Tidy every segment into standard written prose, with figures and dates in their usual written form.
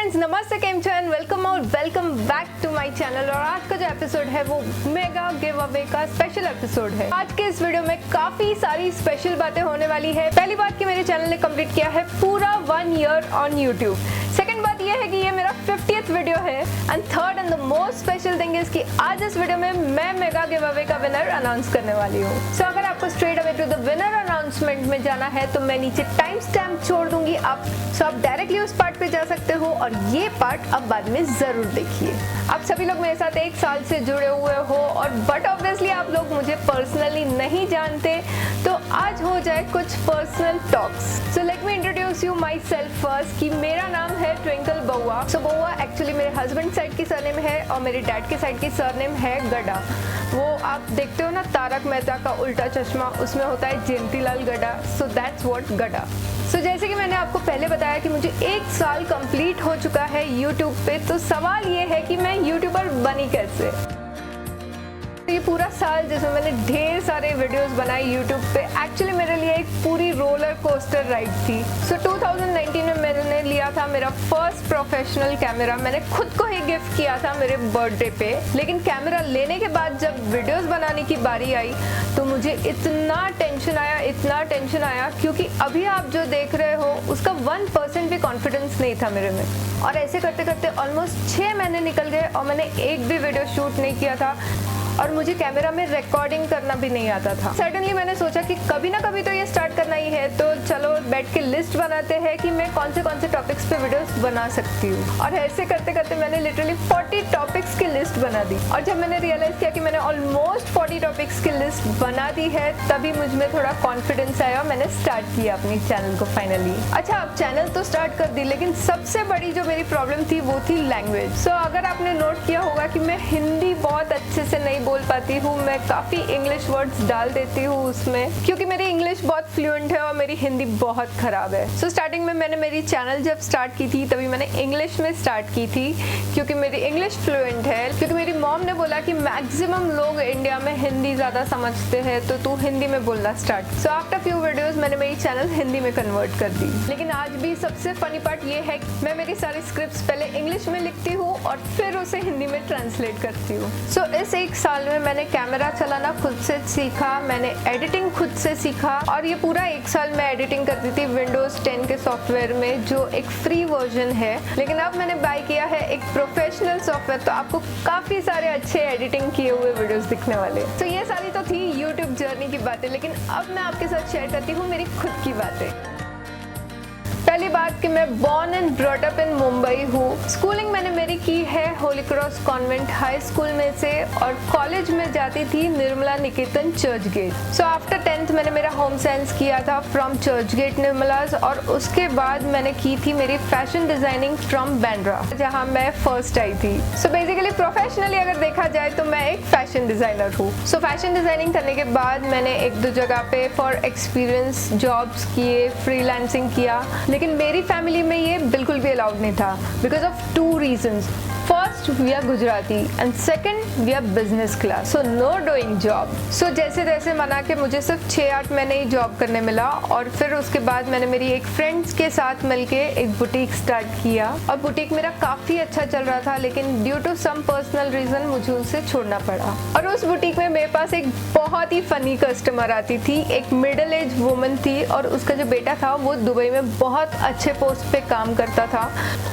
Friends, नमस्ते, केम छो एंड वेलकम और welcome back to my channel. और आज का जो एपिसोड है वो मेगा गिव अवे का स्पेशल एपिसोड है। आज के इस वीडियो में काफी सारी स्पेशल बातें होने वाली है। पहली बात कि मेरे चैनल ने कंप्लीट किया है पूरा 1 ईयर ऑन यूट्यूब। सेकंड बात ये है कि ये मेरा 50th वीडियो है। And third and the most special thing is कि आज इस वीडियो में मैं मेगा गिव अवे का विनर अनाउंस करने वाली हूँ। सो अगर आपको straight away to the winner announcement में जाना है तो मैं नीचे टाइम स्टैम्प छोड़ दूंगी आप डायरेक्टली उस पार्ट पे जा सकते हो और ये पार्ट अब बाद में जरूर देखिए। आप सभी लोग मेरे साथ 1 साल से जुड़े हुए हो और बट ऑब्वियसली आप लोग मुझे पर्सनली नहीं जानते, तो आज हो जाए कुछ personal talks. So let me introduce you my self first कि मेरा नाम है ट्विंकल बउआ। सो बउआ एक्चुअली मेरे हस्बैंड साइड की सरनेम है और मेरे डैड के साइड की सरनेम है गड्ढा। वो आप देखते हो ना तारक मेहता का उल्टा चश्मा, उसमें होता है जयंतीलाल गड्ढा। सो दैट्स व्हाट गड्ढा। सो जैसे कि मैंने आपको पहले बताया कि मुझे 1 साल कंप्लीट हो चुका है यूट्यूब पे, तो सवाल ये है कि मैं यूट्यूबर बनी कैसे। ये पूरा साल जिसमें मैंने ढेर सारे वीडियोस बनाए यूट्यूब पे, एक्चुअली मेरे लिए एक पूरी रोलर कोस्टर राइड थी। सो 2019 में मैंने लिया था मेरा फर्स्ट प्रोफेशनल कैमरा। मैंने खुद को ही गिफ्ट किया था मेरे बर्थडे पे। लेकिन कैमरा लेने के बाद जब वीडियोस बनाने की बारी आई तो मुझे इतना टेंशन आया क्योंकि अभी आप जो देख रहे हो उसका 1% भी कॉन्फिडेंस नहीं था मेरे में। और ऐसे करते करते ऑलमोस्ट 6 महीने निकल गए और मैंने एक भी वीडियो शूट नहीं किया था और मुझे कैमरा में रिकॉर्डिंग करना भी नहीं आता था। सडनली मैंने सोचा कि कभी ना कभी तो ये स्टार्ट करना ही है, तो चलो बैठ के लिस्ट बनाते हैं कि मैं कौन से टॉपिक्स पे वीडियोस बना सकती हूँ। और ऐसे करते करते मैंने लिटरली 40 टॉपिक्स की लिस्ट बना दी। और जब मैंने रियलाइज किया कि मैंने ऑलमोस्ट 40 टॉपिक्स की लिस्ट बना दी है, तभी मुझ में थोड़ा कॉन्फिडेंस आया और मैंने स्टार्ट किया अपनी चैनल को फाइनली। अच्छा, अब चैनल तो स्टार्ट कर दी, लेकिन सबसे बड़ी जो मेरी प्रॉब्लम थी वो थी लैंग्वेज। सो अगर आपने नोट किया होगा कि मैं हिंदी बहुत अच्छे से नहीं बोल पाती हूँ, मैं काफी इंग्लिश वर्ड्स डाल देती हूँ उसमें, क्योंकि मेरी इंग्लिश बहुत फ्लुएंट है और मेरी हिंदी बहुत खराब है। सो स्टार्टिंग में मैंने मेरी चैनल जब स्टार्ट की थी तभी मैंने इंग्लिश में स्टार्ट की थी क्योंकि मेरी इंग्लिश फ्लुएंट है। क्योंकि मेरी मॉम ने बोला कि मैक्सिमम लोग इंडिया में हिंदी ज्यादा समझते हैं, तो तू हिंदी में बोलना start. So after few videos मैंने मेरी चैनल हिंदी में कन्वर्ट कर दी। लेकिन आज भी सबसे फनी पार्ट ये है कि मैं मेरी सारी स्क्रिप्ट्स पहले इंग्लिश में लिखती हूँ और फिर उसे हिंदी में ट्रांसलेट करती हूँ। सो इस 1 साल में मैंने कैमरा चलाना खुद से सीखा, मैंने एडिटिंग खुद से सीखा और ये पूरा 1 साल मैं एडिटिंग करती थी विंडोज 10 के सॉफ्टवेयर में, जो एक फ्री वर्जन है। लेकिन अब मैंने बाय किया है एक प्रोफेशनल सॉफ्टवेयर, तो आपको काफी सारे अच्छे एडिटिंग किए हुए वीडियोस दिखने वाले। तो ये सारी तो थी यूट्यूब जर्नी की बातें, लेकिन अब मैं आपके साथ शेयर करती हूँ मेरी खुद की बातें। पहली बात कि मैं born and brought up in Mumbai हूँ। स्कूलिंग मैंने मेरी की है Holy Cross Convent High School में से और कॉलेज में जाती थी Nirmala Niketan Churchgate. So after 10th मैंने मेरा होम साइंस किया था फ्रॉम चर्च गेट निर्मलाज, और उसके बाद मैंने की थी मेरी फैशन डिजाइनिंग फ्रॉम बैंड्रा, जहाँ मैं फर्स्ट आई थी। सो बेसिकली प्रोफेशनली अगर देखा जाए तो मैं एक फैशन डिजाइनर हूँ। सो फैशन डिजाइनिंग करने के बाद मैंने 1-2 जगह पे फॉर एक्सपीरियंस जॉब्स किए, फ्रीलांसिंग किया, लेकिन मेरी फैमिली में ये बिल्कुल भी अलाउड नहीं था because of 2 reasons. First, we are Gujarati and second, we are business class, so no doing job. So जैसे तैसे मना के मुझे सिर्फ 6-8 महीने ही जॉब करने मिला और फिर उसके बाद मैंने मेरी एक फ्रेंड्स के साथ मिलके एक बुटीक स्टार्ट किया और बुटीक मेरा काफी अच्छा चल रहा था, लेकिन due to some personal reason मुझे उसे छोड़ना पड़ा। और उस बुटीक में मेरे पास एक बहुत ही फनी कस्टमर आती थी, एक मिडिल एज वुमन थी और उसका जो बेटा था वो दुबई में बहुत अच्छे पोस्ट पे काम करता था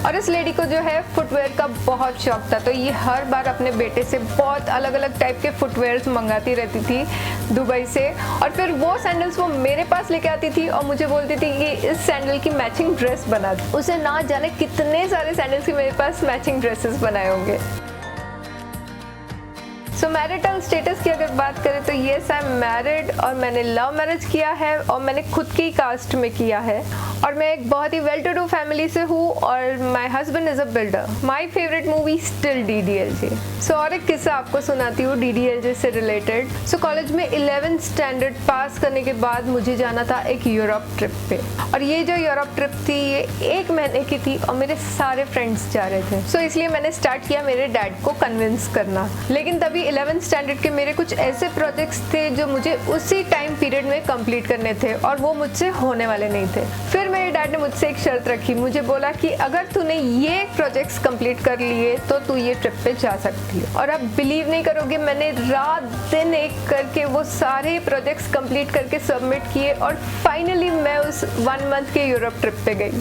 और इस लेडी को जो है फुटवेयर का बहुत शौक था, तो ये हर बार अपने बेटे से बहुत अलग अलग टाइप के फुटवेयर्स मंगाती रहती थी दुबई से और फिर वो सैंडल्स वो मेरे पास लेके आती थी और मुझे बोलती थी कि इस सैंडल की मैचिंग ड्रेस बना दो। उसे ना जाने कितने सारे सैंडल्स की मेरे पास मैचिंग ड्रेसेस बनाए होंगे। सो मैरिटल स्टेटस की अगर बात करें तो येस आई एम मैरिड और मैंने लव मैरिज किया है और मैंने खुद की कास्ट में किया है और मैं एक बहुत ही वेल टू डू फैमिली से हूँ और my husband is a builder. My favourite movie still DDLJ. So और एक किस्सा आपको सुनाती हूँ डीडीएलजे से रिलेटेड। सो कॉलेज में 11th स्टैंडर्ड पास करने के बाद मुझे जाना था एक यूरोप ट्रिप पे और ये जो यूरोप ट्रिप थी ये 1 महीने की थी और मेरे सारे फ्रेंड्स जा रहे थे। सो इसलिए मैंने स्टार्ट किया मेरे डैड को कन्विंस करना, लेकिन तभी 11th स्टैंडर्ड के मेरे कुछ ऐसे प्रोजेक्ट्स थे जो मुझे उसी टाइम पीरियड में कंप्लीट करने थे और वो मुझसे होने वाले नहीं थे। फिर मेरे डैड ने मुझसे एक शर्त रखी, मुझे बोला कि अगर तूने ये प्रोजेक्ट्स कंप्लीट कर लिए तो तू ये ट्रिप पे जा सकती है। और आप बिलीव नहीं करोगे, मैंने रात दिन एक करके वो सारे प्रोजेक्ट्स कंप्लीट करके सबमिट किए और फाइनली मैं उस 1 मंथ के यूरोप ट्रिप पे गई।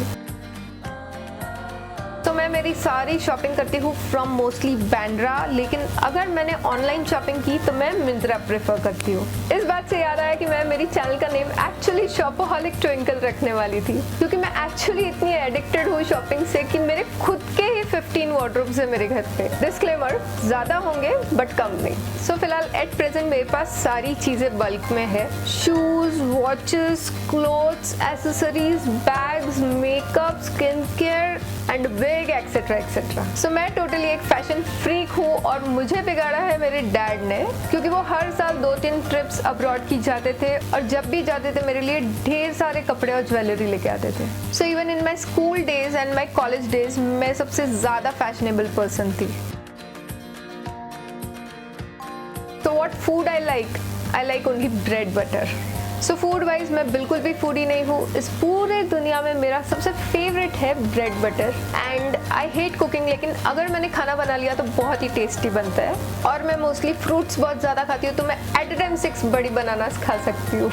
तो मैं मेरी सारी शॉपिंग करती हूँ फ्रॉम मोस्टली बैंड्रा, लेकिन अगर मैंने ऑनलाइन शॉपिंग की तो मैं मिंत्रा प्रेफर करती हूँ। इस बात से याद आया कि मैं मेरी चैनल का नेम एक्चुअली शॉपोहॉलिक ट्विंकल रखने वाली थी, क्योंकि मैं एक्चुअली इतनी एडिक्टेड हूँ शॉपिंग से कि मेरे खुद के ही 15 वार्डरोब्स है मेरे घर पे। डिस्क्लेमर, ज्यादा होंगे बट कम नहीं। सो फिलहाल एट प्रेजेंट मेरे पास सारी चीजें बल्क में है, shoes, watches, clothes, accessories, bags, makeup, skin care and wig etcetera etcetera. So मैं टोटली एक फैशन फ्रीक हूँ और मुझे बिगाड़ा है मेरे डैड ने, क्योंकि वो हर साल 2-3 ट्रिप्स अब्रॉड की जाते थे और जब भी जाते थे मेरे लिए ढेर सारे कपड़े और ज्वेलरी लेके आते थे। So even in my school days and my college days मैं सबसे ज्यादा फैशनेबल पर्सन थी। तो what food I like only bread butter. So food wise मैं बिल्कुल भी फूडी नहीं हूँ। इस पूरे दुनिया में मेरा सबसे फेवरेट है bread butter and I hate cooking, लेकिन अगर मैंने खाना बना लिया तो बहुत ही टेस्टी बनता है। और मैं मोस्टली फ्रूट्स बहुत ज़्यादा खाती हूँ, तो मैं एट अ टाइम 6 बड़ी बनानास खा सकती हूँ।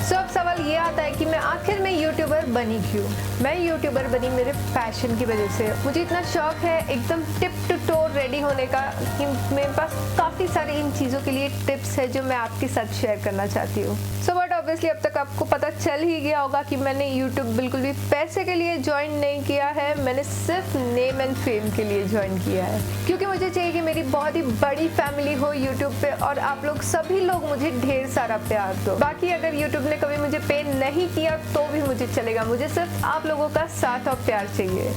सो अब सवाल ये आता है कि मैं आखिर में यूट्यूबर बनी क्यों? मैं यूट्यूबर बनी मेरे पैशन की वजह से। मुझे इतना शौक है एकदम टिप टू टो रेडी होने का कि मेरे पास काफ़ी सारी इन चीज़ों के लिए टिप्स है जो मैं आपके साथ शेयर करना चाहती हूँ। सो बट ऑब्वियसली अब तक आपको पता चल ही गया होगा कि मैंने यूट्यूब बिल्कुल भी पैसे के लिए ज्वाइन नहीं किया है, मैंने सिर्फ नेम एंड फेम के लिए ज्वाइन किया है, क्योंकि मुझे चाहिए कि मेरी बहुत ही बड़ी फैमिली हो यूट्यूब पे और आप लोग सभी लोग मुझे ढेर सारा प्यार दो। बाकी अगर यूट्यूब ने कभी मुझे पे नहीं किया तो भी मुझे चलेगा, मुझे सिर्फ आप लोगों का साथ और प्यार चाहिए।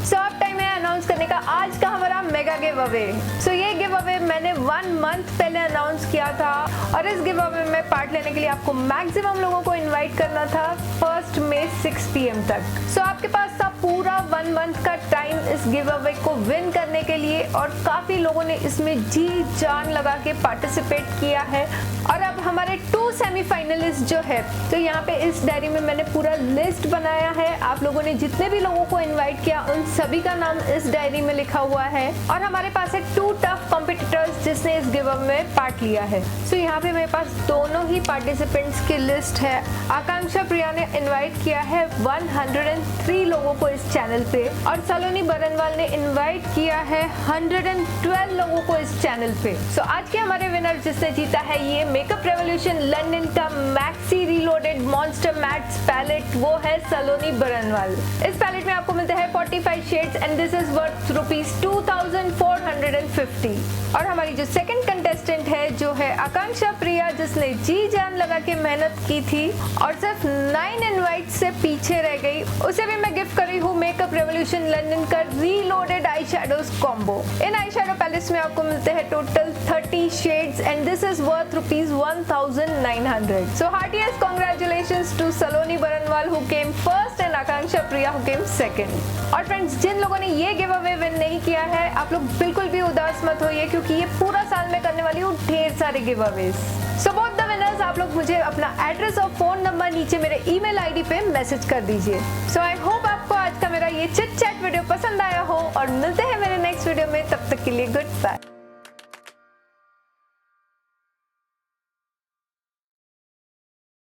सो अब टाइम है अनाउंस करने का आज का हमारा मेगा गिव अवे। सो ये गिव अवे मैंने 1 मंथ पहले अनाउंस किया था और इस गिव अवे में पार्ट लेने के लिए आपको मैक्सिमम लोगों को इनवाइट करना था 1 मई 6 PM तक। सो आपके पास था पूरा 1 मंथ का टाइम इस गिव अवे को विन करने के लिए और काफी लोगों ने इसमें जी जान लगा के पार्टिसिपेट किया है। और अब हमारे 2 सेमीफाइनलिस्ट जो है, तो यहाँ पे इस डायरी में मैंने पूरा लिस्ट बनाया है। आप लोगों ने जितने भी लोगों को इनवाइट किया उन सभी का नाम इस डायरी में लिखा हुआ है और हमारे पास है 2 टफ कॉम्पिटिटर्स जिसने इस गिव अवे में पार्ट लिया है। सो यहाँ पे मेरे पास दोनों ही पार्टिसिपेंट्स की लिस्ट है। आकांक्षा प्रिया ने इनवाइट किया है 103 लोगों को इस चैनल पे और सलोनी बरनवाल ने इनवाइट किया है 112 लोगों को इस चैनल पे। सो आज के हमारे विनर जिसने जीता है ये मेकअप रेवोल्यूशन लंदन का maxi reloaded monster mattes palette, वो है सलोनी बरनवाल। इस पैलेट में आपको मिलते हैं 45 shades and this is worth ₹2450। और हमारी जो सेकंड कंटेस्टेंट है जो है आकांक्षा प्रिया, जिसने जी जान लगा के मेहनत की थी और सिर्फ 9 इनवाइट से पीछे रह गई, उसे भी मैं गिफ्ट कर रही हूँ मेकअप रेवोल्यूशन लंदन का रीलोडेड आई शेडोज कॉम्बो। इन आई शेडो पैलेट्स में आपको मिलते हैं total 30 shades and this is worth ₹1900। So heartiest congratulations to Saloni Barnwal who came first and Akanksha Priya who came second. और फ्रेंड्स, जिन लोगों ने ये गिव अवे विन नहीं किया है, आप लोग बिल्कुल भी उदास मत होइए क्योंकि ये पूरा साल में करने वाली हूँ ढेर सारे give Awez. So both the winners, आप लोग मुझे अपना एड्रेस और फोन नंबर नीचे मेरे ईमेल आईडी पे मैसेज कर दीजिए। सो आई होप आपको आज का मेरा ये चिट चैट वीडियो पसंद आया हो और मिलते हैं मेरे नेक्स्ट वीडियो में, तब तक के लिए गुड बाय।